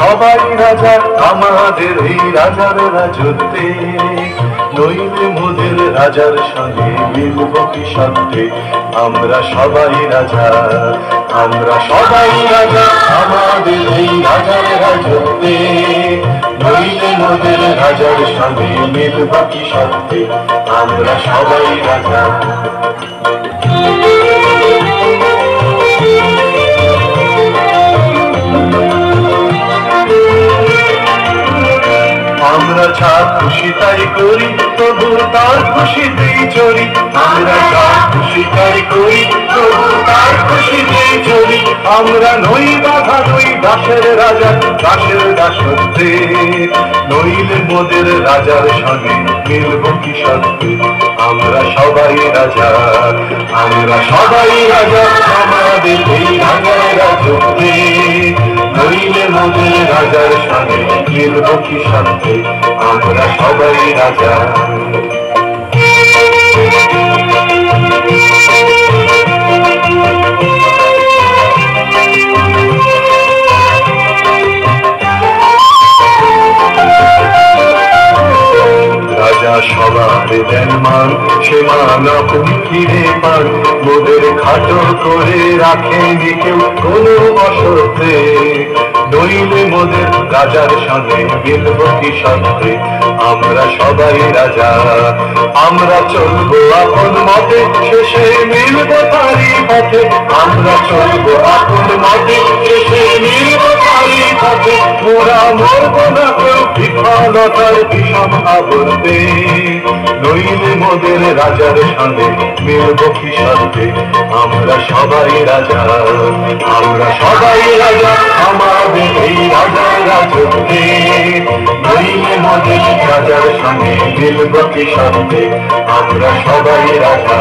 সবাই রাজা আমাদের এই রাজার রাজত্বে, নইলে মোদের রাজার সঙ্গে মিলব কি সত্যে। আমরা সবাই রাজা, আমরা সবাই রাজা আমাদের এই রাজার রাজত্বে, নইলে মোদের রাজার সঙ্গে মিলব কি সত্যে। আমরা সবাই রাজা। আমরা যা খুশি তাই করি, তবু তার খুশিতেই চলি। আমরা যা খুশি তাই করি, তবু তার খুশিতেই চলি। আমরা নই বাধা, নই দাসের রাজা, দাসের দাসত্বে, নইলে মোদের রাজার সঙ্গে মিলব কি সত্যে। আমরা সবাই রাজা, আমরা সবাই রাজা আমাদের এই রাজার রাজত্বে, নইলে মোদের রাজার সঙ্গে মিলব কি সত্যে। আমরা সবাই রাজা। রাজা সবার দেন মান, সে মান আপনি ফিরে পান। মোদের খাটো করে রাখেনি কেউ কোনো অসত্যে, নইলে মোদের রাজার সঙ্গে মিলব কি সত্যে। আমরা সবাই রাজা, আমরা চলবো আপন মতে, শেষে মিলব তারি পথে। আমরা চলবো আপন মতে, শেষে মিলব তারি পথে। মোরা মরব না কেউ বিফলতার বিষম আবর্তে, নইলে মোদের রাজার সঙ্গে মিলব কি সত্যে। আমরা সবাই রাজা, আমরা সবাই রাজা আমাদের এই রাজার রাজত্বে, নইলে মোদের রাজার সঙ্গে মিলব কি সত্যে। আমরা সবাই রাজা।